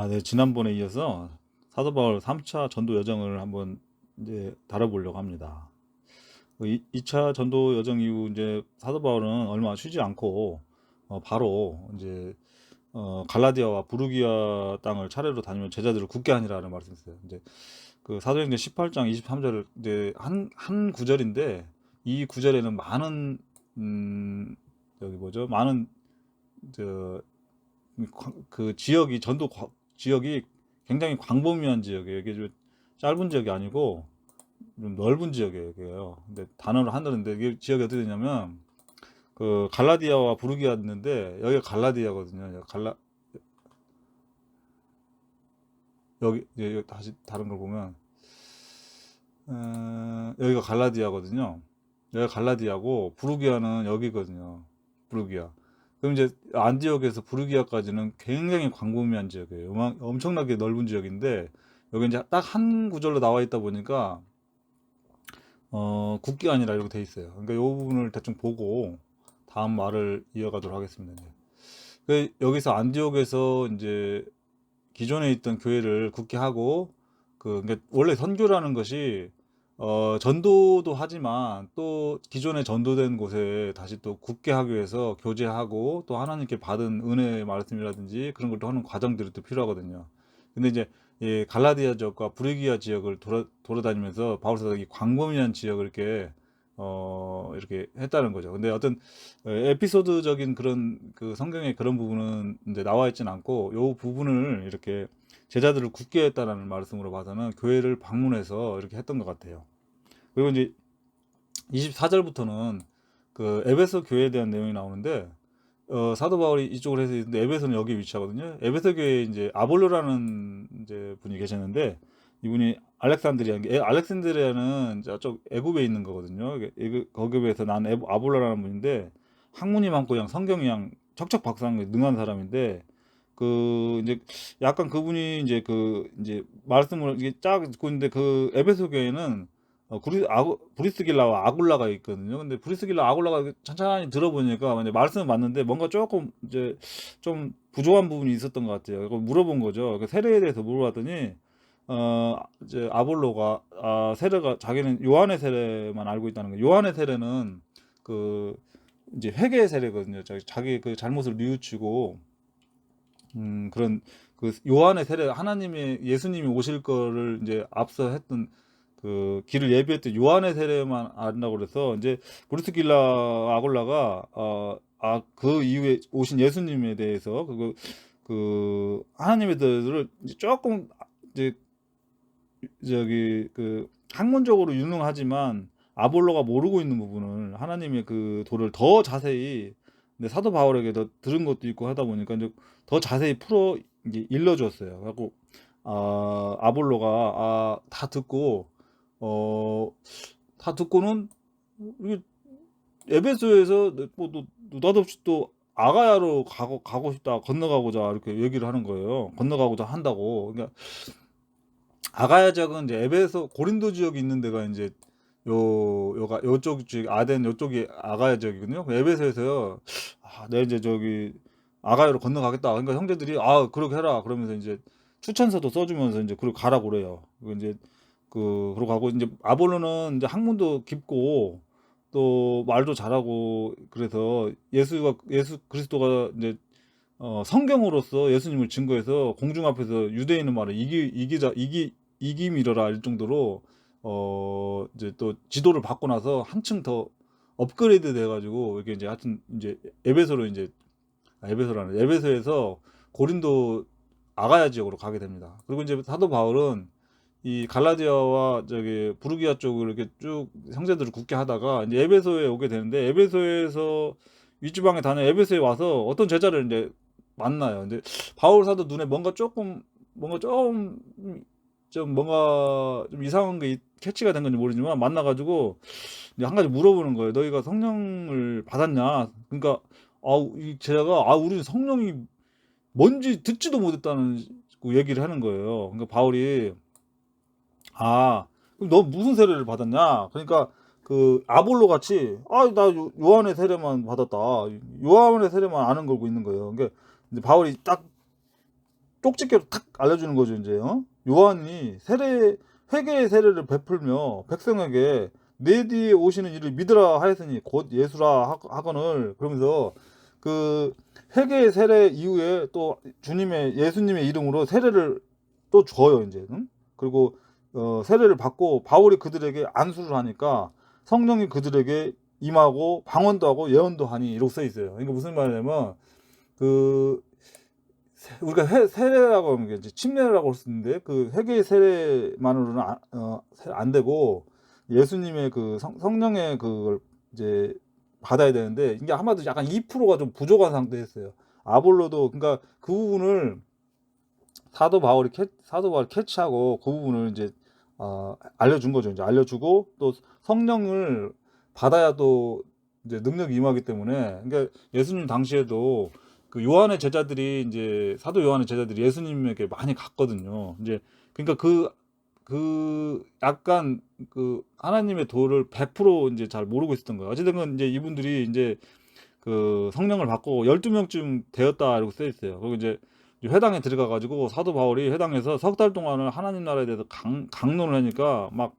네. 지난번에 이어서 사도 바울 3차 전도 여정을 한번 이제 다뤄보려고 합니다. 2차 전도 여정 이후 이제 사도 바울은 얼마 쉬지 않고 바로 이제 갈라디아와 부르기아 땅을 차례로 다니며 제자들을 굳게 하니라는 말씀이었어요. 이제 그 사도행전 18장 23절을 이제 한 구절인데, 이 구절에는 많은 여기 뭐죠? 많은 저 그 지역이 지역이 굉장히 광범위한 지역이에요. 이게 좀 짧은 지역이 아니고 좀 넓은 지역이에요. 근데 단어를 하는데 이게 지역이 어떻게 되냐면, 그 갈라디아와 부르기아 있는데 여기가 갈라디아거든요. 여기 이제 여기 다시 다른 걸 보면 여기가 갈라디아거든요. 여기가 갈라디아고 부르기아는 여기거든요. 부르기아. 그럼 이제 안디옥에서 부르기아까지는 굉장히 광범위한 지역이에요. 엄청나게 넓은 지역인데 여기 이제 딱 한 구절로 나와 있다 보니까 국기가 아니라 이렇게 돼 있어요. 그러니까 이 부분을 대충 보고 다음 말을 이어가도록 하겠습니다. 이제. 여기서 안디옥에서 이제 기존에 있던 교회를 굳게 하고, 그러니까 원래 선교라는 것이 전도도 하지만 또 기존에 전도된 곳에 다시 또 굳게 하기 위해서 교제하고 또 하나님께 받은 은혜의 말씀이라든지 그런 걸 또 하는 과정들이 또 필요하거든요. 근데 이제 이 갈라디아 지역과 브리기아 지역을 돌아다니면서 바울 사도가 광범위한 지역을 이렇게 했다는 거죠. 근데 어떤 에피소드적인 그런 그 성경의 그런 부분은 이제 나와 있진 않고, 요 부분을 이렇게 제자들을 굳게 했다라는 말씀으로 봐서는 교회를 방문해서 이렇게 했던 것 같아요. 그리고 이제 24절부터는 그 에베소 교회에 대한 내용이 나오는데, 사도 바울이 이쪽으로 해서 있는데 에베소는 여기 위치하거든요. 에베소 교회에 이제 아볼로라는 이제 분이 계셨는데, 이분이 알렉산드리아는 저쪽 애굽에 있는 거거든요. 거기에서 난 아볼로라는 분인데, 학문이 많고 그냥 성경이 그냥 척척 박사한 능한 사람인데, 그 이제 약간 그분이 이제 이제 말씀을 이게 쫙 듣고 있는데, 그 에베소 교회는 브리스길라와 아굴라가 있거든요. 근데 브리스길라 아굴라가 천천히 들어보니까 이제 말씀은 맞는데 뭔가 조금 이제 좀 부족한 부분이 있었던 것 같아요. 그걸 물어본 거죠. 그 세례에 대해서 물어봤더니 이제 아볼로가 세례가 자기는 요한의 세례만 알고 있다는 거예요. 요한의 세례는 그 이제 회개의 세례거든요. 자기 그 잘못을 뉘우치고 그런 그 요한의 세례, 하나님의 예수님이 오실 거를 이제 앞서 했던 그 길을 예비했던 요한의 세례만 안다고 그래서, 이제 브루스길라 아골라가 그 이후에 오신 예수님에 대해서 그 하나님의 들을 이제 조금 이제 저기 그 학문적으로 유능하지만 아볼로가 모르고 있는 부분을 하나님의 그 도를 더 자세히, 근데 사도 바울에게 더 들은 것도 있고 하다 보니까 이제 더 자세히 풀어 이제 일러줬어요. 그래갖고 아볼로가 어, 다 듣고는 이게 에베소에서 뭐 느닷없이 또 아가야로 가고 싶다, 건너가고자 이렇게 얘기를 하는 거예요. 건너가고자 한다고. 그러니까 아가야 지역은 이제 에베소 고린도 지역이 있는 데가 이제 요쪽 지역 아덴 요쪽이 아가야 지역이거든요. 그 에베소에서요. 내가 이제 저기 아가야로 건너가겠다. 그러니까 형제들이 그렇게 해라. 그러면서 이제 추천서도 써주면서 이제 그리고 가라고 그래요. 그리고 이제 그러고 가고, 이제 아볼로는 이제 학문도 깊고 또 말도 잘하고, 그래서 예수 그리스도가 이제 성경으로서 예수님을 증거해서 공중 앞에서 유대인의 말을 이김이러라 할 정도로 이제 또 지도를 받고 나서 한층 더 업그레이드 돼가지고, 이게 이제 하여튼 이제 에베소로 이제 에베소에서 고린도 아가야 지역으로 가게 됩니다. 그리고 이제 사도 바울은 이 갈라디아와 저기 부르기아 쪽을 이렇게 쭉 형제들을 굳게 하다가 이제 에베소에 오게 되는데, 에베소에서 윗지방에 다녀 에베소에 와서 어떤 제자를 이제 만나요. 근데 바울 사도 눈에 뭔가 좀 뭔가 좀 이상한 게 캐치가 된 건지 모르지만 만나가지고 이제 한 가지 물어보는 거예요. 너희가 성령을 받았냐? 그러니까 이 제자가 우리 성령이 뭔지 듣지도 못했다는 그 얘기를 하는 거예요. 그러니까 바울이 그럼 너 무슨 세례를 받았냐? 그러니까 그 아볼로 같이 나 요한의 세례만 받았다. 요한의 세례만 아는 걸고 있는 거예요. 그러니까 이제 바울이 딱 쪽집게로 탁 알려주는 거죠. 이제 요한이 회개의 세례를 베풀며 백성에게 내 뒤에 오시는 이를 믿으라 하였으니 곧 예수라 하거늘, 그러면서 그 회개의 세례 이후에 또 예수님의 이름으로 세례를 또 줘요. 이제 그리고 세례를 받고 바울이 그들에게 안수를 하니까 성령이 그들에게 임하고 방언도 하고 예언도 하니, 이렇게 써 있어요. 그러니까 무슨 말이냐면 그 우리가 세례라고 하는 게 이제 침례라고 할 수 있는데, 그 회개의 세례만으로는 안 되고 예수님의 그 성령의 그걸 이제 받아야 되는데, 이게 아마도 약간 2%가 좀 부족한 상태였어요. 아볼로도, 그러니까 그 부분을 사도 바울이 캐치하고 그 부분을 이제 알려준 거죠. 이제 알려주고 또 성령을 받아야 또 이제 능력이 임하기 때문에, 그러니까 예수님 당시에도 그 요한의 제자들이, 이제 사도 요한의 제자들이 예수님에게 많이 갔거든요. 이제 그러니까 약간 그 하나님의 도를 100% 이제 잘 모르고 있었던 거예요. 어쨌든 이제 이분들이 이제 그 성령을 받고 12명쯤 되었다, 이렇게 써 있어요. 그리고 이제 회당에 들어가 가지고 사도 바울이 회당에서 석 달 동안을 하나님 나라에 대해서 강론을 하니까 막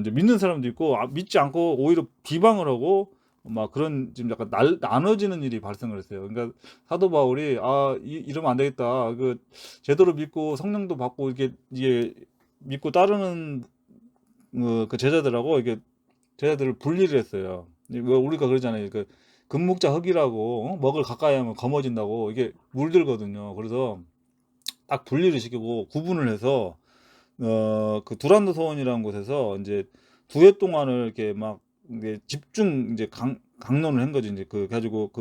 이제 믿는 사람도 있고 믿지 않고 오히려 비방을 하고 막 그런, 지금 약간 나눠지는 일이 발생을 했어요. 그러니까 사도 바울이 이러면 안 되겠다. 그 제대로 믿고 성령도 받고 이게 믿고 따르는 그 제자들하고 이게 제자들을 분리를 했어요. 우리가 그러잖아요. 그 금묵자 흙이라고, 먹을 가까이 하면 검어진다고, 이게 물들거든요. 그래서 딱 분리를 시키고 구분을 해서 그 두란노 서원이라는 곳에서 이제 2해 동안을 이렇게 막 이게 집중 이제 강론을 한 거지. 이제 그 가지고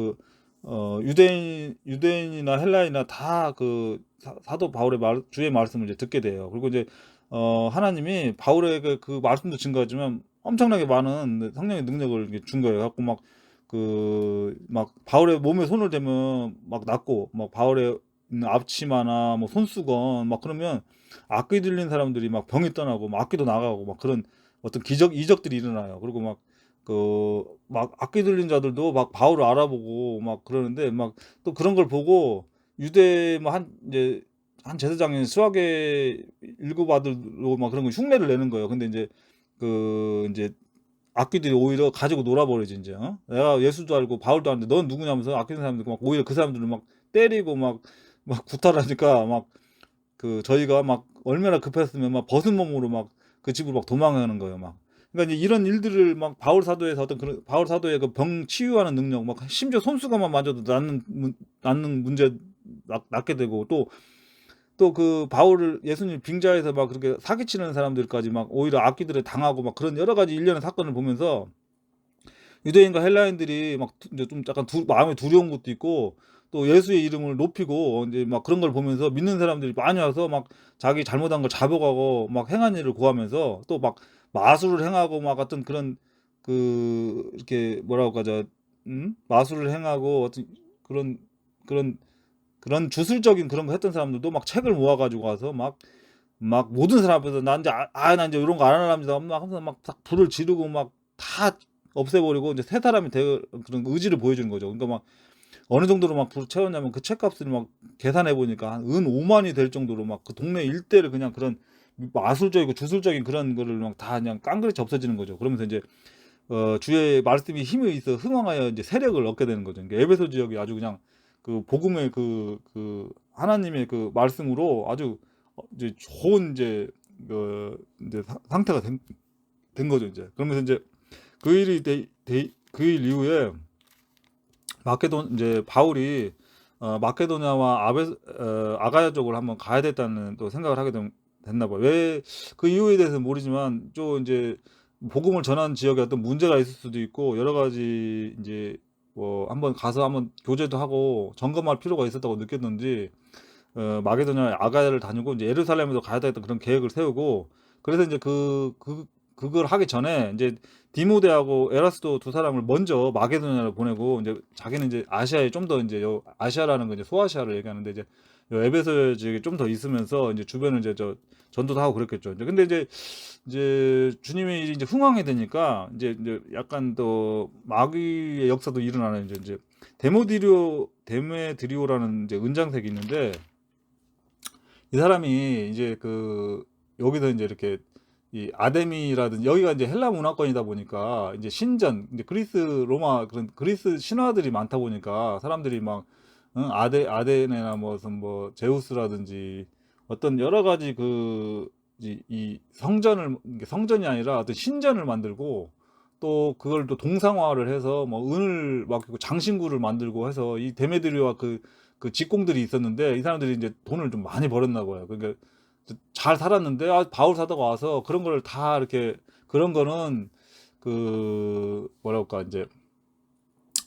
유대인이나 헬라인이나 다 그 사도 바울의 주의 말씀을 이제 듣게 돼요. 그리고 이제 하나님이 바울에게 그 말씀도 증거하지만 엄청나게 많은 성령의 능력을 이렇게 준 거예요. 갖고 막 바울의 몸에 손을 대면 막 낫고, 막 바울의 앞치마나 뭐 손수건 막 그러면 악귀 들린 사람들이 막 병이 떠나고 막 악귀도 나가고 막 그런 어떤 이적들이 일어나요. 그리고 막 악귀 들린 자들도 막 바울을 알아보고 막 그러는데, 막 또 그런 걸 보고 유대 이제 한 제사장인 수학의 일곱 아들로 막 그런 거 흉내를 내는 거예요. 근데 이제 악귀들이 오히려 가지고 놀아버리지. 이제 내가 예수도 알고 바울도 아는데 넌 누구냐면서 악귀 사람들 막 오히려 그 사람들을 막 때리고 막 구타하니까, 막 저희가 막 얼마나 급했으면 막 벗은 몸으로 막 그 집으로 막 도망가는 거예요. 막 그러니까 이제 이런 일들을 막 바울 사도에서 어떤 그런 바울 사도의 그 병 치유하는 능력, 막 심지어 손수건만 만져도 낫는 문제 낫게 되고, 또 그 바울을 예수님 빙자해서 막 그렇게 사기치는 사람들까지 막 오히려 악귀들에 당하고 막 그런 여러 가지 일련의 사건을 보면서 유대인과 헬라인들이 막 이제 좀 약간 마음에 두려운 것도 있고, 또 예수의 이름을 높이고 이제 막 그런 걸 보면서 믿는 사람들이 많이 와서 막 자기 잘못한 걸 잡아가고 막 행한 일을 고하면서, 또 막 마술을 행하고 막 어떤 그런 이렇게 뭐라고 하자, 마술을 행하고 어떤 그런 그런 그런 주술적인 그런 거 했던 사람들도 막 책을 모아가지고 와서 막 모든 사람 앞에서 나 이제 이런 거 안 하랍니다. 막 하면서 막 불을 지르고 막 다 없애버리고 이제 새 사람이 그런 의지를 보여주는 거죠. 그러니까 막 어느 정도로 막 불을 채웠냐면 그 책값을 막 계산해 보니까 한 은 5만이 될 정도로 막 그 동네 일대를 그냥 그런 마술적이고 주술적인 그런 거를 막 다 그냥 깡그리 접어지는 거죠. 그러면서 이제 주의 말씀이 힘이 있어 흥왕하여 이제 세력을 얻게 되는 거죠. 그러니까 에베소 지역이 아주 그냥 그 복음의 하나님의 그 말씀으로 아주 이제 좋은 이제 상태가 된 거죠. 이제 그러면서 이제 그 일 이후에 이제 바울이 마케도냐와 아가야 쪽을 한번 가야 됐다는 또 생각을 하게 됐나 봐요. 왜 그 이유에 대해서는 모르지만 좀 이제 복음을 전하는 지역에 어떤 문제가 있을 수도 있고, 여러 가지 이제 뭐 한번 가서 한번 교제도 하고 점검할 필요가 있었다고 느꼈는지 마게도냐 아가야를 다니고 이제 예루살렘에도 가야 되겠다 그런 계획을 세우고, 그래서 이제 그걸 하기 전에 이제 디모데하고 에라스도 두 사람을 먼저 마게도냐로 보내고, 이제 자기는 이제 아시아에 좀 더 이제 아시아라는 거 이제 소아시아를 얘기하는데, 이제 에베소 지역에 좀 더 있으면서 이제 주변을 이제 전도도 하고 그랬겠죠. 근데 이제 주님이 이제 흥왕이 되니까 이제 약간 또 마귀의 역사도 일어나는, 이제 데메드리오라는 이제 은장색이 있는데, 이 사람이 이제 그 여기서 이제 이렇게 이 아데미라든지 여기가 이제 헬라 문화권이다 보니까 이제 신전 이제 그리스 로마 그런 그리스 신화들이 많다 보니까 사람들이 막 응? 아데네나 무슨 뭐 제우스라든지 어떤 여러 가지 이 성전을 이게 성전이 아니라 어떤 신전을 만들고 또 그걸 또 동상화를 해서 뭐 은을 막 장신구를 만들고 해서 이 데메드리와 그 직공들이 있었는데 이 사람들이 이제 돈을 좀 많이 벌었나 봐요. 그러니까 잘 살았는데 바울 사도가 와서 그런 걸 다 이렇게 그런 거는 그 뭐랄까 이제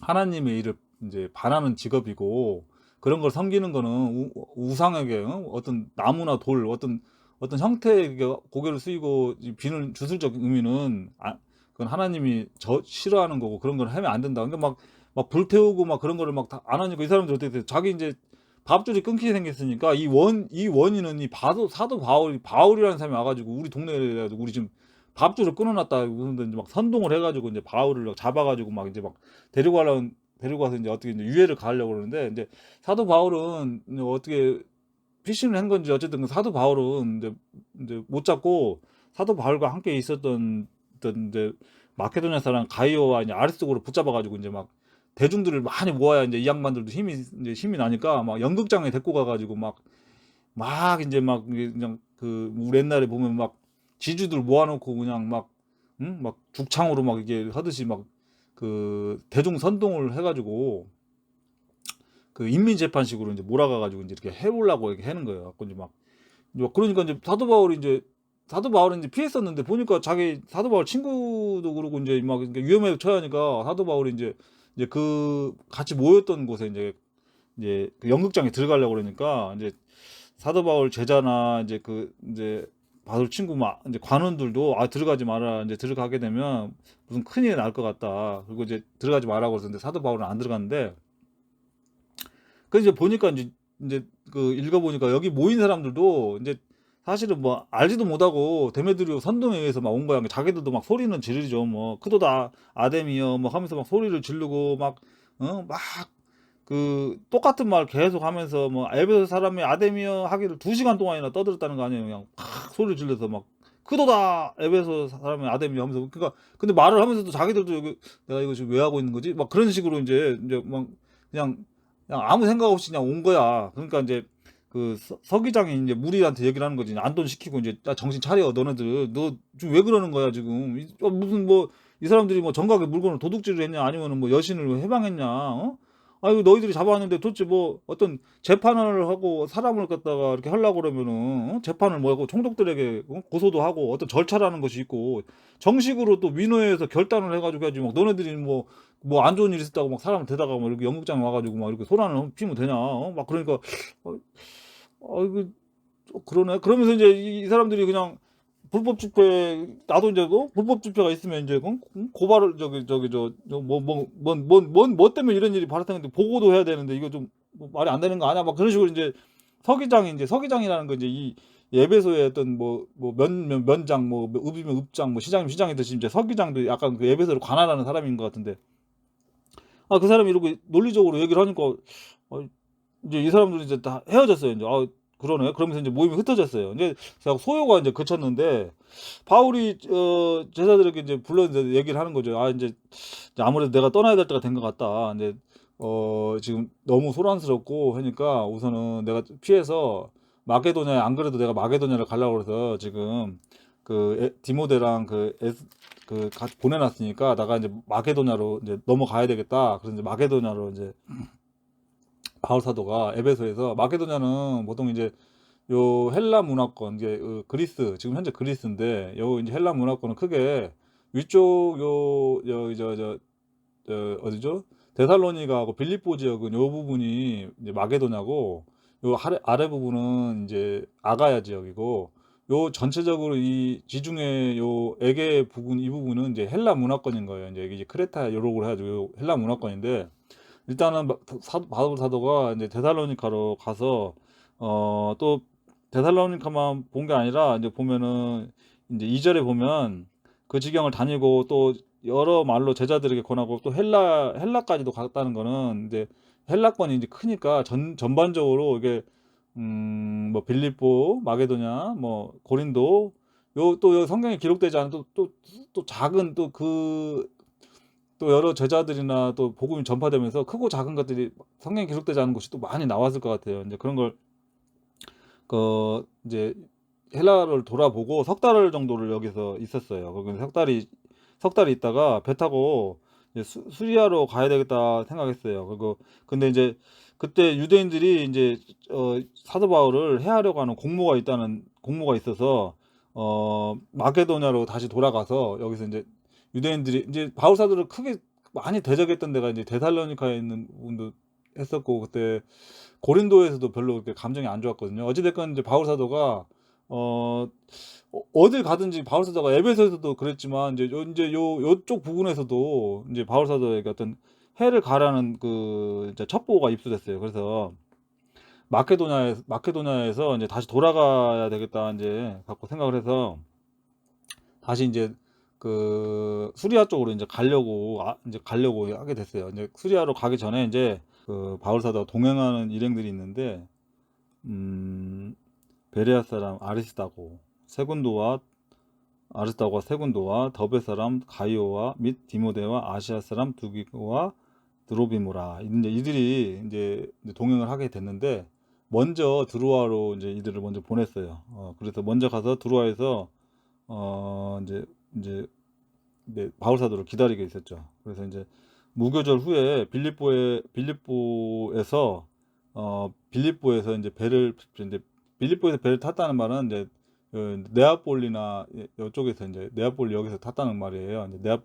하나님의 일을 이제 반하는 직업이고 그런 걸 섬기는 거는 우상에게 어떤 나무나 돌 어떤 형태의 고개를 숙이고 비는 주술적 의미는 그건 하나님이 싫어하는 거고 그런 걸 하면 안 된다. 그러니까 막 불태우고 막 그런 거를 막 다 안 하니까 이 사람들 어떻게 돼? 자기 이제 밥줄이 끊기게 생겼으니까 이 원인은 이 사도 바울이라는 사람이 와가지고 우리 동네에 가지고 우리 지금 밥줄을 끊어놨다. 그런데 이제 막 선동을 해가지고 이제 바울을 잡아가지고 막 이제 막 데리고 가서 이제 어떻게 이제 유해를 가하려고 그러는데 이제 사도 바울은 이제 어떻게 피신을 한 건지 어쨌든 그 사도 바울은 이제 못 잡고 사도 바울과 함께 있었던 어떤 이제 마케도니아 사람 가이오와 이제 아리스도고를 붙잡아가지고 이제 막 대중들을 많이 모아야 이제 이 양반들도 힘이 나니까 막 연극장에 데리고 가가지고 막 이제 막 그냥 그 우리 옛날에 보면 막 지주들 모아놓고 그냥 막 응? 막 죽창으로 막 이게 하듯이 막 그 대중 선동을 해가지고 그 인민재판식으로 이제 몰아가가지고 이제 이렇게 해보려고 이렇게 하는 거예요. 갖고 이제 막 그러니까 이제 사도 바울은 이제 피했었는데 보니까 자기 사도 바울 친구도 그러고 이제 막 이렇게 위험에 처하니까 사도 바울이 이제 그 같이 모였던 곳에 이제 그 연극장에 들어가려고 그러니까 이제 사도 바울 제자나 이제 그 이제 바울 친구 막 이제 관원들도 들어가지 마라 이제 들어가게 되면 무슨 큰일이 날 것 같다 그리고 이제 들어가지 말라고 그러는데 사도 바울은 안 들어갔는데 그 이제 보니까 이제 그 읽어보니까 여기 모인 사람들도 이제 사실은 뭐 알지도 못하고 데메드리오 선동에 의해서 막 온 거야. 자기들도 막 소리는 지르죠. 뭐 크도다 아데미여 뭐 하면서 막 소리를 지르고 막 그 똑같은 말 계속 하면서 뭐 에베소 사람이 아데미여 하기를 2시간 동안이나 떠들었다는 거 아니에요. 그냥 팍 소리를 질러서 막 크도다 에베소 사람이 아데미여 하면서 그러니까 근데 말을 하면서도 자기들도 여기 내가 이거 지금 왜 하고 있는 거지? 막 그런 식으로 이제 막 그냥 그냥 아무 생각 없이 그냥 온 거야. 그러니까 이제 그 서기장이 이제 무리한테 얘기를 하는 거지. 안돈 시키고 이제 야, 정신 차려. 너네들 너 지금 왜 그러는 거야 지금? 무슨 뭐 이 사람들이 뭐 정각에 물건을 도둑질을 했냐 아니면은 뭐 여신을 해방했냐? 어? 아이고 너희들이 잡아왔는데 도대체 뭐 어떤 재판을 하고 사람을 갖다가 이렇게 하려고 그러면은 재판을 뭐 하고 총독들에게 고소도 하고 어떤 절차라는 것이 있고 정식으로 또 민회에서 결단을 해가지고 해야지 막 너네들이 뭐 안 좋은 일 있었다고 막 사람을 대다가 막 이렇게 연극장에 와가지고 막 이렇게 소란을 피우면 되냐? 막 그러니까 어, 이거 그러네. 그러면서 이제 이 사람들이 그냥 불법 집회 나도 이제 불법 집회가 있으면 이제 고발을 저기 뭐 때문에 이런 일이 발생했는데 보고도 해야 되는데 이거 좀뭐 말이 안 되는 거 아니야? 막 그런 식으로 이제 서기장이라는 거 이제 이 예배소의 어떤 면장 뭐 읍이면 읍장 뭐 시장이면 시장이듯이 이제 서기장도 약간 그 예배소를 관할하는 사람인 것 같은데 그 사람이 이러고 논리적으로 얘기를 하니까 어, 이제 이 사람들이 이제 다 헤어졌어요. 이제 그러네. 그러면서 이제 모임이 흩어졌어요. 이제 소요가 이제 그쳤는데 바울이 제자들에게 이제 불러 이제 얘기를 하는 거죠. 이제 아무래도 내가 떠나야 될 때가 된 것 같다. 이제 지금 너무 소란스럽고 하니까 우선은 내가 피해서 마게도냐에 안 그래도 내가 마게도냐를 가려고 해서 지금 디모데랑 같이 보내놨으니까 나가 이제 마게도냐로 이제 넘어가야 되겠다. 그래서 이제 마게도냐로 이제 바울 사도가 에베소에서 마게도냐는 보통 이제 요 헬라 문화권 이제 그리스 지금 현재 그리스인데 요 이제 헬라 문화권은 크게 위쪽 어디죠? 데살로니가하고 빌립보 지역은 요 부분이 이제 마게도냐고 요 아래 부분은 이제 아가야 지역이고 요 전체적으로 이 지중해 요 에게 부분 이 부분은 이제 헬라 문화권인 거예요. 이제 크레타 요lok으로 해가지고 요 헬라 문화권인데 일단은 바울 사도가 이제 데살로니카로 가서 또 데살로니카만 본 게 아니라 이제 보면은 이제 2절에 보면 그 지경을 다니고 또 여러 말로 제자들에게 권하고 또 헬라까지도 갔다는 거는 이제 헬라권이 이제 크니까 전반적으로 이게 뭐 빌립보, 마게도냐, 뭐 고린도, 요 성경에 기록되지 않은 또 작은 또 여러 제자들이나 또 복음이 전파되면서 크고 작은 것들이 성경에 기록되지 않은 곳이 또 많이 나왔을 것 같아요. 이제 그런 걸 이제 헬라를 돌아보고 석 달 정도를 여기서 있었어요. 거기 석 달이 있다가 배 타고 이제 수리아로 가야 되겠다 생각했어요. 그리고 근데 이제 그때 유대인들이 이제 사도 바울을 해하려고 하는 공모가 있어서 마게도냐로 다시 돌아가서 여기서 이제 유대인들이 이제 바울 사도를 크게 많이 대적했던 데가 이제 데살로니카에 있는 부분도 했었고, 그때 고린도에서도 별로 그렇게 감정이 안 좋았거든요. 어찌됐건 이제 바울 사도가 어딜 가든지 바울 사도가 에베소에서도 그랬지만 이제 요쪽 부분에서도 이제 바울 사도에게 어떤 해를 가라는 그 이제 첩보가 입수됐어요. 그래서 마케도냐에서 이제 다시 돌아가야 되겠다 이제 갖고 생각을 해서 다시 이제 그 수리아 쪽으로 이제 가려고 하게 됐어요. 이제 수리아로 가기 전에 이제 그 바울 사도가 동행하는 일행들이 있는데 음, 베레아 사람 아리스다고와 세군도와 더베 사람 가이오와 및 디모데와 아시아 사람 두기고와 드로비모라, 이제 이들이 이제 동행을 하게 됐는데 먼저 드로아로 이제 이들을 먼저 보냈어요. 그래서 먼저 가서 드로아에서 이제 네, 바울 사도를 기다리게 있었죠. 그래서 이제 무교절 후에 빌립보에서 이제 빌립보에서 배를 탔다는 말은 이제 네아폴리나 이쪽에서 이제 네아폴리 여기서 탔다는 말이에요. 이제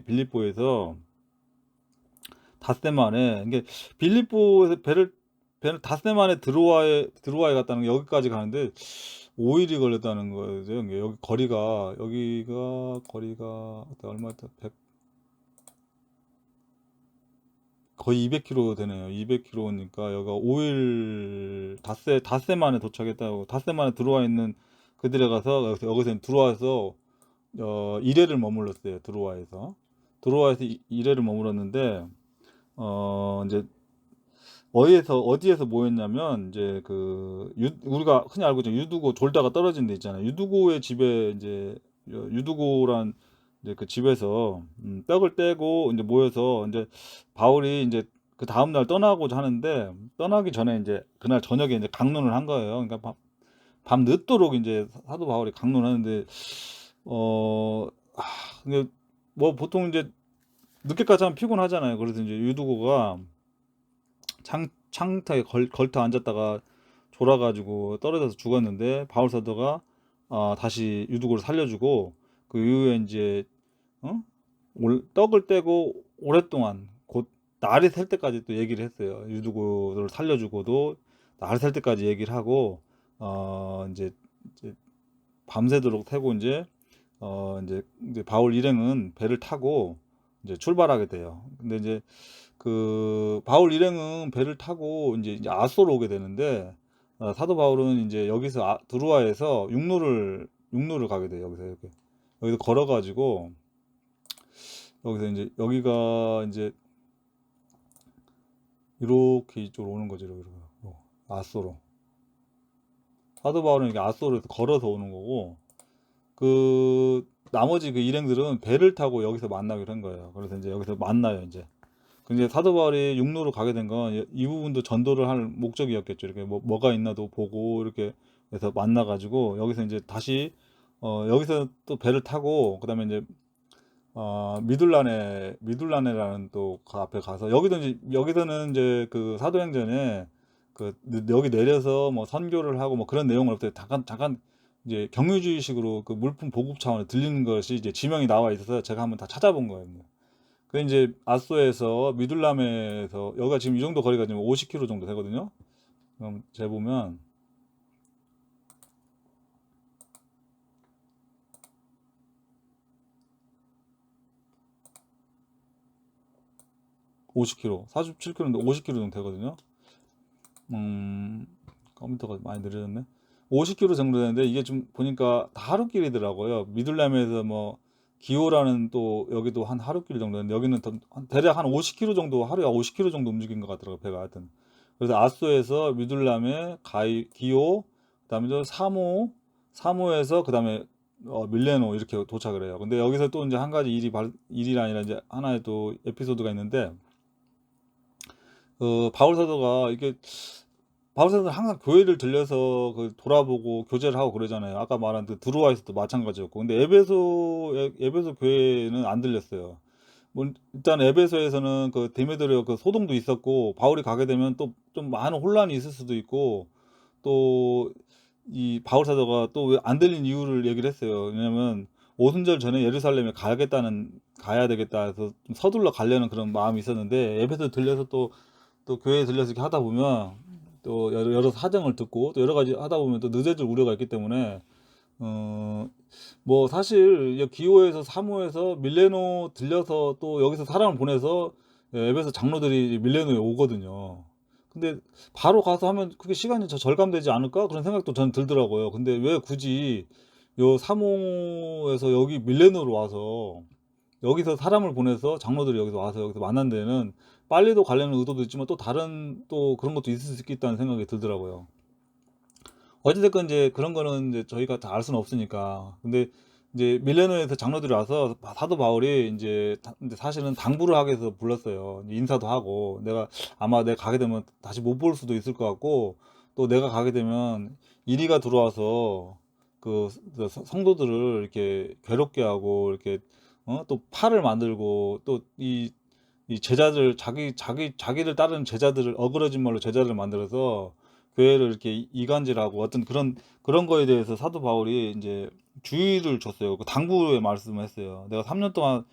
빌립보에서 닷새 만에 이게 빌립보에서 배를 닷새 만에 드로아에 갔다는 게 여기까지 가는데 5일이 걸렸다는 거죠. 이게 여기가 거리가 얼마였다? 거의 200km 되네요. 200km니까 여기가 5일 닷새 만에 도착했다고. 닷새 만에 들어와 있는 그들에 가서 여기서 들어와서 1회를 머물렀어요. 들어와에서 1회를 머물렀는데 이제 어디에서 모였냐면 이제 우리가 흔히 알고 있는 유두고 졸다가 떨어진 데 있잖아요. 유두고의 집에 이제 유두고란 이제 그 집에서 떡을 떼고 이제 모여서 이제 바울이 이제 그 다음 날 떠나고자 하는데 떠나기 전에 이제 그날 저녁에 이제 강론을 한 거예요. 그러니까 밤 늦도록 이제 사도 바울이 강론하는데 어 근데 뭐 보통 이제 늦게까지 하면 피곤하잖아요. 그래서 이제 유두고가 창터에 걸터 앉았다가 졸아가지고 떨어져서 죽었는데 바울 사도가 다시 유두고를 살려주고 그 이후에 이제 어? 떡을 떼고 오랫동안 곧 날이 셀 때까지 또 얘기를 했어요. 유두고를 살려주고도 날이 셀 때까지 얘기를 하고 이제 밤새도록 태고 이제 바울 일행은 배를 타고 이제 출발하게 돼요. 근데 이제 그 바울 일행은 배를 타고 이제 아소로 오게 되는데 사도 바울은 이제 여기서 드루아에서 육로를 가게 돼요. 여기서 걸어가지고 여기서 이제 여기가 이제 이렇게 이쪽으로 오는 거죠. 이렇게 아소로. 사도 바울은 이게 아소로에서 걸어서 오는 거고 그 나머지 그 일행들은 배를 타고 여기서 만나기로 한 거예요. 그래서 이제 여기서 만나요. 이제 근데 사도 바울이 육로로 가게 된 건 이 부분도 전도를 할 목적이었겠죠. 이렇게 뭐가 있나도 보고 이렇게 해서 만나가지고 여기서 이제 다시 여기서 또 배를 타고 그다음에 이제 미둘라네라는 또 그 앞에 가서 여기서는 이제 그 사도행전에 그 여기 내려서 뭐 선교를 하고 뭐 그런 내용을 없어요. 잠깐 이제 경유주의식으로 그 물품 보급 차원에 들리는 것이 이제 지명이 나와 있어서 제가 한번 다 찾아본 거예요. 그 이제 아소에서 미둘람에서 여기가 지금 이 정도 거리가 지금 50km 정도 되거든요. 그럼 재보면 50km, 47km인데 50km 정도 되거든요. 컴퓨터가 많이 느려졌네. 50km 정도 되는데 이게 좀 보니까 다 하루길이더라고요. 미둘람에서 뭐 기호라는 또 여기도 한 하루길 정도 되는데 여기는 대략 한 50km 정도 하루에 50km 정도 움직인 것 같더라고요. 배가 하여튼 그래서 아소에서 미둘람에 기오, 그다음에 저 사모에서 그다음에 밀레노 이렇게 도착을 해요. 근데 여기서 또 이제 한 가지 일이 아니라 이제 하나의 또 에피소드가 있는데, 바울 사도가 이게 바울 사도는 항상 교회를 들려서 그 돌아보고 교제를 하고 그러잖아요. 아까 말한 그 드로아에서도 마찬가지였고. 근데 에베소 교회는 안 들렸어요. 뭐 일단 에베소에서는 그 데메드리오 그 소동도 있었고, 바울이 가게 되면 또 좀 많은 혼란이 있을 수도 있고, 또 이 바울 사도가 또 왜 안 들린 이유를 얘기를 했어요. 왜냐면 오순절 전에 예루살렘에 가야 되겠다 해서 좀 서둘러 가려는 그런 마음이 있었는데, 에베소 들려서 또 교회에 들려서 이렇게 하다 보면 또 여러 사정을 듣고 또 여러 가지 하다 보면 또 늦어질 우려가 있기 때문에, 어, 뭐 사실 기호에서 사모에서 밀레노 들려서 또 여기서 사람을 보내서 에베소 장로들이 밀레노에 오거든요. 근데 바로 가서 하면 그게 시간이 절감되지 않을까? 그런 생각도 저는 들더라고요. 근데 왜 굳이 요 사모에서 여기 밀레노로 와서 여기서 사람을 보내서 장로들이 여기서 와서 여기서 만난 데는 빨리도 가려는 의도도 있지만 또 다른 또 그런 것도 있을 수 있겠다는 생각이 들더라고요. 어찌됐건 이제 그런 거는 이제 저희가 다 알 수는 없으니까. 근데 이제 밀레노에서 장로들이 와서 사도 바울이 이제 사실은 당부를 하기 위해서 불렀어요. 이제 인사도 하고, 아마 내가 가게 되면 다시 못 볼 수도 있을 것 같고, 또 내가 가게 되면 이리가 들어와서 그 성도들을 이렇게 괴롭게 하고, 이렇게 또 팔을 만들고, 또 이 제자들 자기를 따르는 제자들을 어그러진 말로 제자를 만들어서 교회를 이렇게 이간질하고 어떤 그런 거에 대해서 사도 바울이 이제 주의를 줬어요. 그 당부의 말씀을 했어요. 내가 3년 동안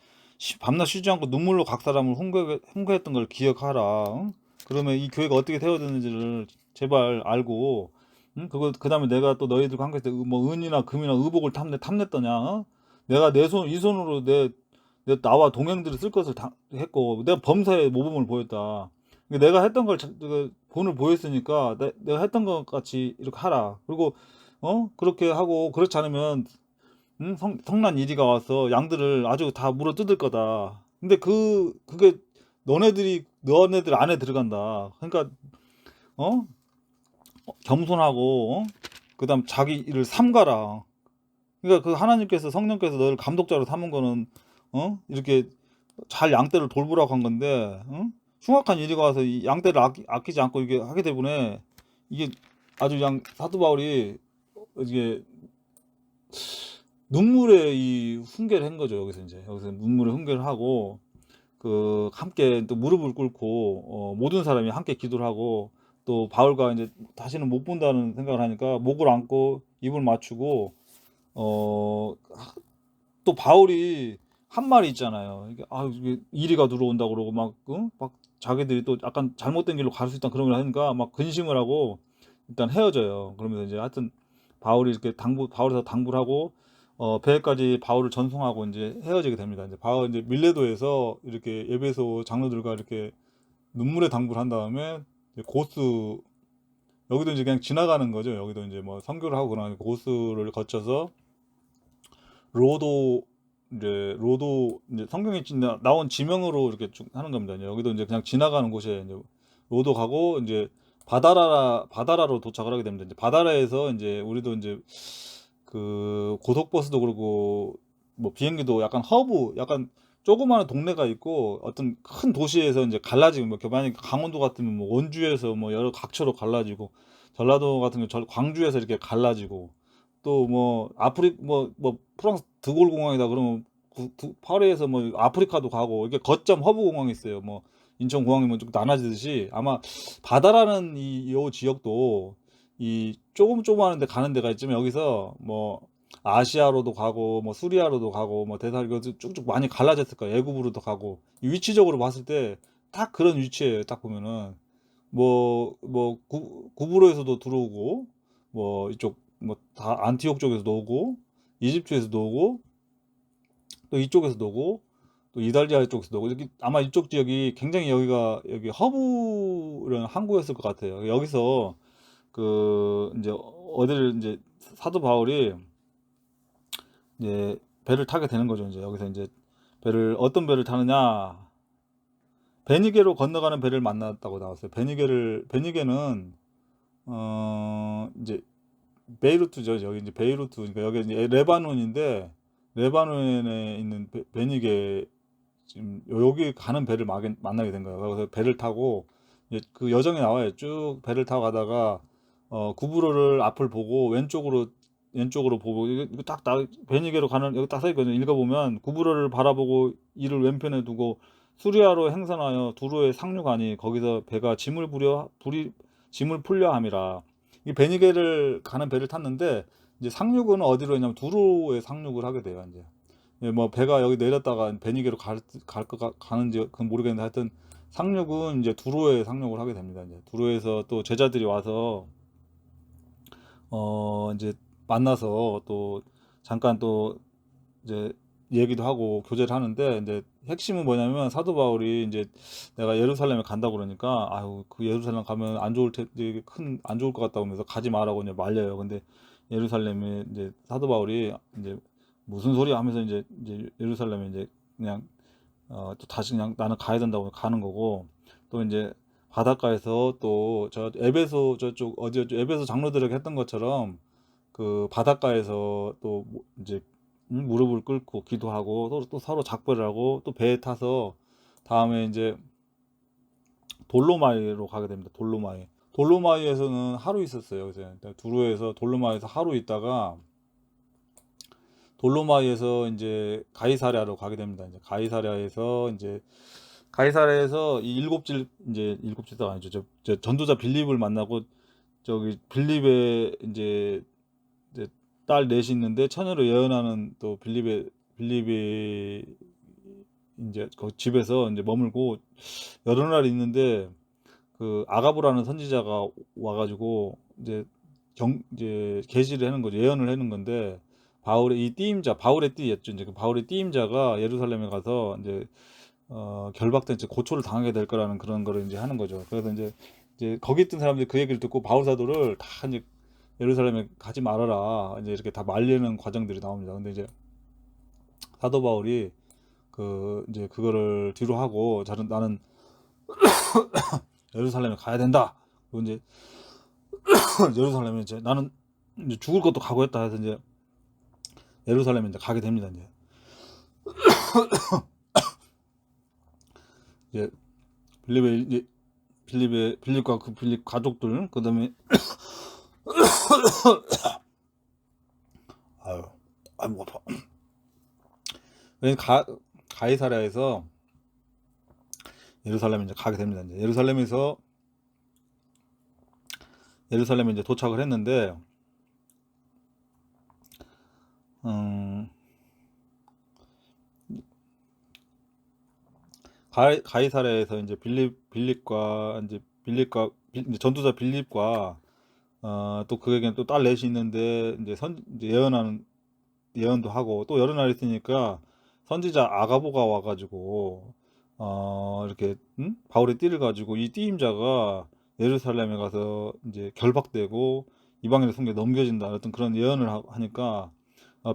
밤낮 쉬지 않고 눈물로 각 사람을 훈계했던 걸 기억하라. 응? 그러면 이 교회가 어떻게 세워졌는지를 제발 알고, 응? 그다음에 내가 또 너희들과 함께 뭐 은이나 금이나 의복을 탐냈더냐? 어? 내가 이 손으로 나와 동행들을 쓸 것을 했고, 내가 범사에 모범을 보였다. 내가 했던 걸 본을 보였으니까 내가 했던 것 같이 이렇게 하라. 그리고 그렇게 하고, 그렇지 않으면 성난 이리가 와서 양들을 아주 다 물어 뜯을 거다. 근데 그게 너네들 안에 들어간다. 그러니까 어 겸손하고, 그다음 자기 일을 삼가라. 그러니까 그 하나님께서 성령께서 너를 감독자로 삼은 거는 이렇게 잘 양떼를 돌보라고 한 건데, 흉악한 이리가 와서 이 양떼를 아끼지 않고 이게 하게 되면 이게 아주 그냥 사도 바울이 이게 눈물의 이 훈계를 한 거죠. 여기서 눈물의 훈계를 하고, 그 함께 또 무릎을 꿇고 모든 사람이 함께 기도를 하고, 또 바울과 이제 다시는 못 본다는 생각을 하니까 목을 안고 입을 맞추고, 어, 또 바울이 한 말이 있잖아요. 이게 이리가 들어온다 그러고 막 자기들이 또 약간 잘못된 길로 갈 수 있다 그런 걸 하니까 막 근심을 하고 일단 헤어져요. 그러면서 이제 하여튼 바울이 이렇게 바울에서 당부를 하고 배에까지 바울을 전송하고 이제 헤어지게 됩니다. 이제 바울 이제 밀레도에서 이렇게 에베소 장로들과 이렇게 눈물의 당부를 한 다음에 이제 여기도 이제 그냥 지나가는 거죠. 여기도 이제 뭐 선교를 하고 그러는 고스를 거쳐서 로도 로도 이제 성경에 나온 지명으로 이렇게 쭉 하는 겁니다. 이제 여기도 이제 그냥 지나가는 곳에 이제 로도 가고, 이제 바다라로 도착을 하게 됩니다. 이제 바다라에서 이제 우리도 이제 그 고속버스도 그렇고 뭐 비행기도 약간 약간 조그마한 동네가 있고 어떤 큰 도시에서 이제 갈라지고, 뭐 만약에 강원도 같으면 뭐 원주에서 뭐 여러 각처로 갈라지고, 전라도 같은 경우 광주에서 이렇게 갈라지고, 또 뭐 프랑스 드골 공항이다 그러면 파리에서 뭐 아프리카도 가고, 이게 거점 허브 공항이 있어요. 뭐 인천 공항이면 좀 나눠지듯이, 아마 바다라는 이 지역도 이 조그마한데 가는 데가 있지만, 여기서 뭐 아시아로도 가고 뭐 수리아로도 가고 뭐 대사리고 쭉쭉 많이 갈라졌을 거예요. 애굽으로도 가고, 이 위치적으로 봤을 때 딱 그런 위치예요. 딱 보면은 구브로에서도 들어오고, 뭐 이쪽 뭐 다 안티옥 쪽에서도 오고, 이집트에서도 오고, 또 이쪽에서도 오고, 또 이탈리아 쪽에서도 오고, 아마 이쪽 지역이 굉장히 여기 허브는 항구였을 것 같아요. 여기서 이제 어디를 이제 사도 바울이 이제 배를 타게 되는 거죠. 이제 여기서 이제 어떤 배를 타느냐, 베니게로 건너가는 배를 만났다고 나왔어요. 베니게는 이제 베이루트죠. 여기 이제 베이루트, 그러니까 여기 이제 레바논인데 레바논에 있는 베니게, 지금 여기 가는 배를 만나게 된 거예요. 그래서 배를 타고 이제 그 여정이 나와요. 쭉 배를 타고 가다가 구브로를 앞을 보고 왼쪽으로 보고, 이거 베니게로 가는, 여기 딱 써 있거든요. 읽어보면 구브로를 바라보고 이를 왼편에 두고 수리아로 행선하여 두로에 상륙하니 거기서 배가 짐을 풀려 함이라. 이 베니게를 가는 배를 탔는데 이제 상륙은 어디로 했냐면 두로에 상륙을 하게 돼요. 이제 예, 뭐 배가 여기 내렸다가 베니게로 가는지 그건 모르겠는데, 하여튼 상륙은 이제 두로에 상륙을 하게 됩니다. 이제 두로에서 또 제자들이 와서 이제 만나서 또 잠깐 또 이제 얘기도 하고 교제를 하는데, 이제 핵심은 뭐냐면 사도 바울이 이제 내가 예루살렘에 간다고 그러니까, 아유 그 예루살렘 가면 안 좋을 텐데, 큰 안 좋을 것 같다고 하면서 가지 마라고 이제 말려요. 근데 예루살렘에 이제 사도 바울이 이제 무슨 소리 하면서 이제 예루살렘에 이제 그냥 또 다시 그냥 나는 가야 된다고 가는 거고, 또 이제 바닷가에서 또 저 에베소 저쪽 어디였죠? 에베소 장로들에게 했던 것처럼 그 바닷가에서 또 이제 무릎을 꿇고 기도하고 또 서로 작별을 하고 또 배에 타서 다음에 이제 돌로마이로 가게 됩니다. 돌로마이에서는 하루 있었어요. 그래서 두루에서 돌로마이에서 하루 있다가 돌로마이에서 이제 가이사랴로 가게 됩니다. 이제 가이사랴에서 이 일곱지가 아니죠. 저 전도자 빌립을 만나고, 저기 빌립의 이제 딸 넷이 있는데 처녀로 예언하는 또 빌립이 이제 그 집에서 이제 머물고 여러 날 있는데, 그 아가보라는 선지자가 와가지고 이제 계시를 하는 거죠. 예언을 하는 건데, 바울의 띠였죠. 이제 그 바울의 띠임자가 예루살렘에 가서 이제 결박된 채 고초를 당하게 될 거라는 그런 거를 이제 하는 거죠. 그래서 이제 거기 있던 사람들이 그 얘기를 듣고 바울 사도를 다 이제 예루살렘에 가지 말아라, 이제 이렇게 다 말리는 과정들이 나옵니다. 근데 이제 사도 바울이 그 이제 그거를 뒤로 하고, 나는 예루살렘에 가야 된다. 그리고 이제 예루살렘에 이제 나는 이제 죽을 것도 각오했다 해서 이제 예루살렘에 이제 가게 됩니다. 이제 빌립의 이제 빌립과 그 빌립 가족들, 그다음에 아유 목 아파. 가이사랴에서 예루살렘에 이제 가게 됩니다. 이제 예루살렘에 이제 도착을 했는데, 음, 가이사랴에서 이제 이제 전도자 빌립과 또 그에게는 또 딸 넷이 있는데, 이제 예언도 하고 또 여러 날 있으니까 선지자 아가보가 와가지고 이렇게 바울의 띠를 가지고 이 띠임자가 예루살렘에 가서 이제 결박되고 이방인의 손에 넘겨진다, 어떤 그런 예언을 하니까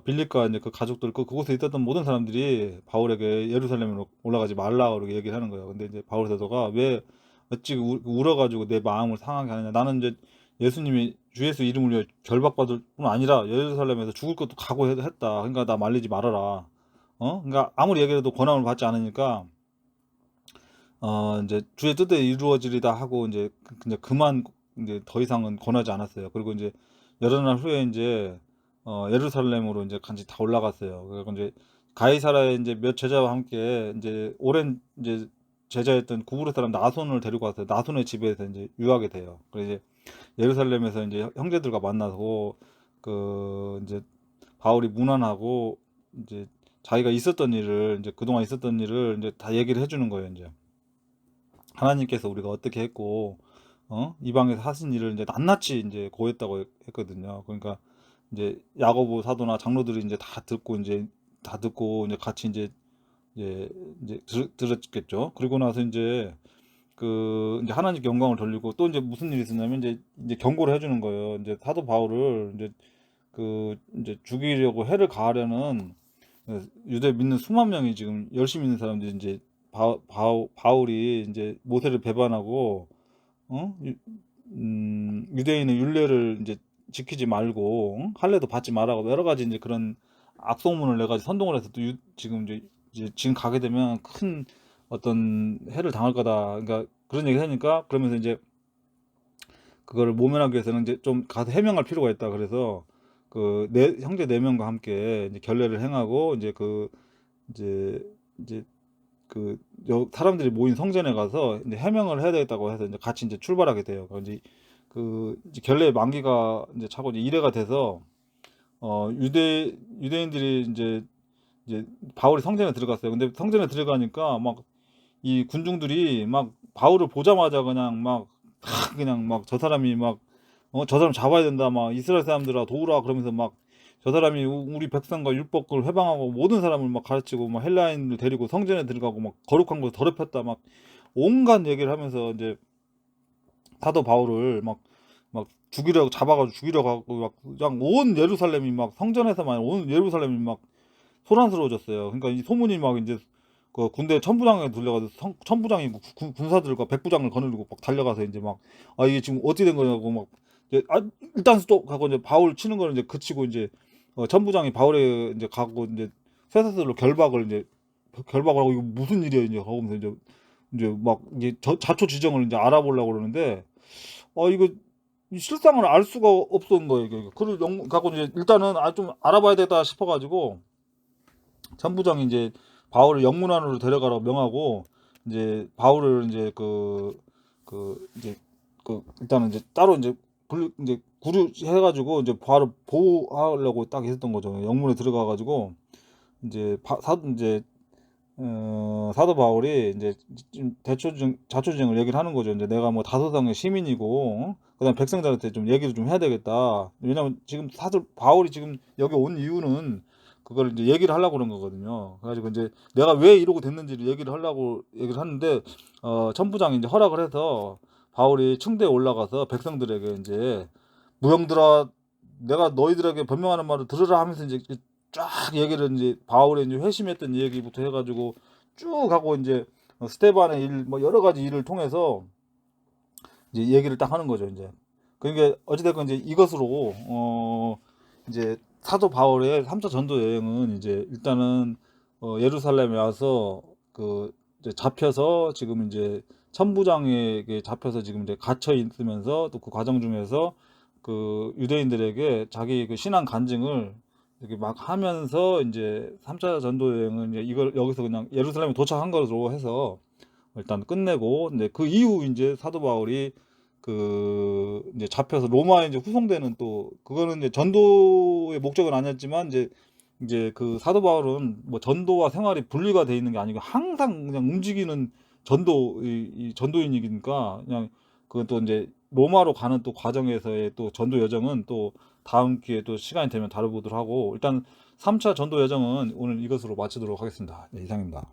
빌립과 이제 그 가족들, 그곳에 있었던 모든 사람들이 바울에게 예루살렘으로 올라가지 말라고 그렇게 얘기를 하는 거예요. 근데 이제 바울 사도가 왜 어찌 울어가지고 내 마음을 상하게 하느냐, 나는 이제 예수님이 주 예수 이름을 위해 결박받을 뿐 아니라 예루살렘에서 죽을 것도 각오했다. 그러니까 나 말리지 말아라. 그러니까 아무리 얘기해도 권함을 받지 않으니까 이제 주의 뜻에 이루어지리다 하고 이제 그만, 이제 더 이상은 권하지 않았어요. 그리고 이제 여러 날 후에 이제 예루살렘으로 이제 간지 다 올라갔어요. 그리고 이제 가이사라에 이제 몇 제자와 함께 이제 오랜 이제 제자였던 구브로 사람 나손을 데리고 왔어요. 나손의 집에서 이제 유하게 돼요. 그래서 이제 예루살렘에서 이제 형제들과 만나서 이제 바울이 문안하고 이제 자기가 있었던 일을, 이제 그동안 있었던 일을 이제 다 얘기를 해주는 거예요. 이제 하나님께서 우리가 어떻게 했고, 이방에서 하신 일을 이제 낱낱이 이제 고했다고 했거든요. 그러니까 이제 야고보 사도나 장로들이 이제 다 듣고 이제 같이 이제 들었겠죠. 그리고 나서 이제 하나님께 영광을 돌리고, 또 이제 무슨 일이 있었냐면 이제 경고를 해주는 거예요. 이제 사도 바울을 이제 죽이려고 해를 가하려는 유대 믿는 수만 명이 지금 열심히 있는 사람들이 이제 바울이 이제 모세를 배반하고 어? 유대인의 율례를 이제 지키지 말고 할례도 받지 말라고 여러 가지 이제 그런 악소문을 내가지고 선동을 해서 또 지금 이제 지금 가게 되면 큰 어떤 해를 당할 거다. 그러니까 그런 얘기 하니까 그러면서 이제 그거를 모면하기 위해서는 이제 좀 가서 해명할 필요가 있다. 그래서 그 형제 네 명과 함께 이제 결례를 행하고 이제 이제 사람들이 모인 성전에 가서 이제 해명을 해야 되겠다고 해서 이제 같이 이제 출발하게 돼요. 이제 결례 만기가 이제 차고 이제 1회가 돼서 유대인들이 이제 바울이 성전에 들어갔어요. 근데 성전에 들어가니까 막 이 군중들이 막 바울을 보자마자 그냥 막 저 사람이 막 저 사람 잡아야 된다 막 이스라엘 사람들아 도우라 그러면서 막 저 사람이 우리 백성과 율법을 해방하고 모든 사람을 막 가르치고 막 헬라인을 데리고 성전에 들어가고 막 거룩한 곳 더럽혔다 막 온갖 얘기를 하면서 이제 사도 바울을 막 죽이려고 잡아가지고 죽이려고 하고 막 그냥 온 예루살렘이 막 성전에서만 온 예루살렘이 막 소란스러워졌어요. 그러니까 이 소문이 막 이제 그 군대 천부장에 들려가서 천부장이 군사들과 백부장을 거느리고 막 달려가서 이제 막 이게 지금 어떻게 된 거냐고 막 이제 일단 스톱 하고 이제 바울 치는 거를 이제 그치고 이제 천부장이 바울에 이제 가고 이제 쇠사슬로 결박을 하고 이거 무슨 일이야 이제 하고면서 이제 막 이제 자초지정을 이제 알아보려고 그러는데 이거 이 실상을 알 수가 없었던 거예요. 그걸 갖고 이제 일단은 좀 알아봐야 되겠다 싶어가지고 천부장이 이제 바울을 영문안으로 데려가라고 명하고 이제 바울을 이제 이제 일단은 이제 따로 이제 구류해가지고 이제 바로 보호하려고 딱 했었던 거죠. 영문에 들어가가지고 이제 사도 바울이 이제 좀 자초지정을 얘기를 하는 거죠. 이제 내가 뭐 다소상의 시민이고, 그다음 백성들한테 좀 얘기를 좀 해야 되겠다. 왜냐면 지금 사도 바울이 지금 여기 온 이유는 그걸 이제 얘기를 하려고 그런 거거든요. 그래가지고 이제 내가 왜 이러고 됐는지를 얘기를 하려고 얘기를 하는데, 천부장이 이제 허락을 해서 바울이 층대에 올라가서 백성들에게 이제 무형들아, 내가 너희들에게 변명하는 말을 들으라 하면서 이제 쫙 얘기를 이제 바울의 이제 회심했던 얘기부터 해가지고 쭉 하고 이제 스테반의 일 뭐 여러 가지 일을 통해서 이제 얘기를 딱 하는 거죠. 이제 그러니까 어찌됐건 이제 이것으로 이제 사도 바울의 3차 전도 여행은 이제 일단은 예루살렘에 와서 이제 잡혀서 지금 이제 천부장에게 잡혀서 지금 이제 갇혀 있으면서 또 그 과정 중에서 그 유대인들에게 자기 그 신앙 간증을 이렇게 막 하면서 이제 3차 전도 여행은 이제 이걸 여기서 그냥 예루살렘에 도착한 것으로 해서 일단 끝내고 이제 그 이후 이제 사도 바울이 이제 잡혀서 로마에 이제 후송되는 또 그거는 이제 전도의 목적은 아니었지만 이제 그 사도 바울은 뭐 전도와 생활이 분리가 돼 있는 게 아니고 항상 그냥 움직이는 이 전도인이니까 그냥 그건 또 이제 로마로 가는 또 과정에서의 또 전도 여정은 또 다음 기회에 또 시간이 되면 다뤄보도록 하고 일단 3차 전도 여정은 오늘 이것으로 마치도록 하겠습니다. 네, 이상입니다.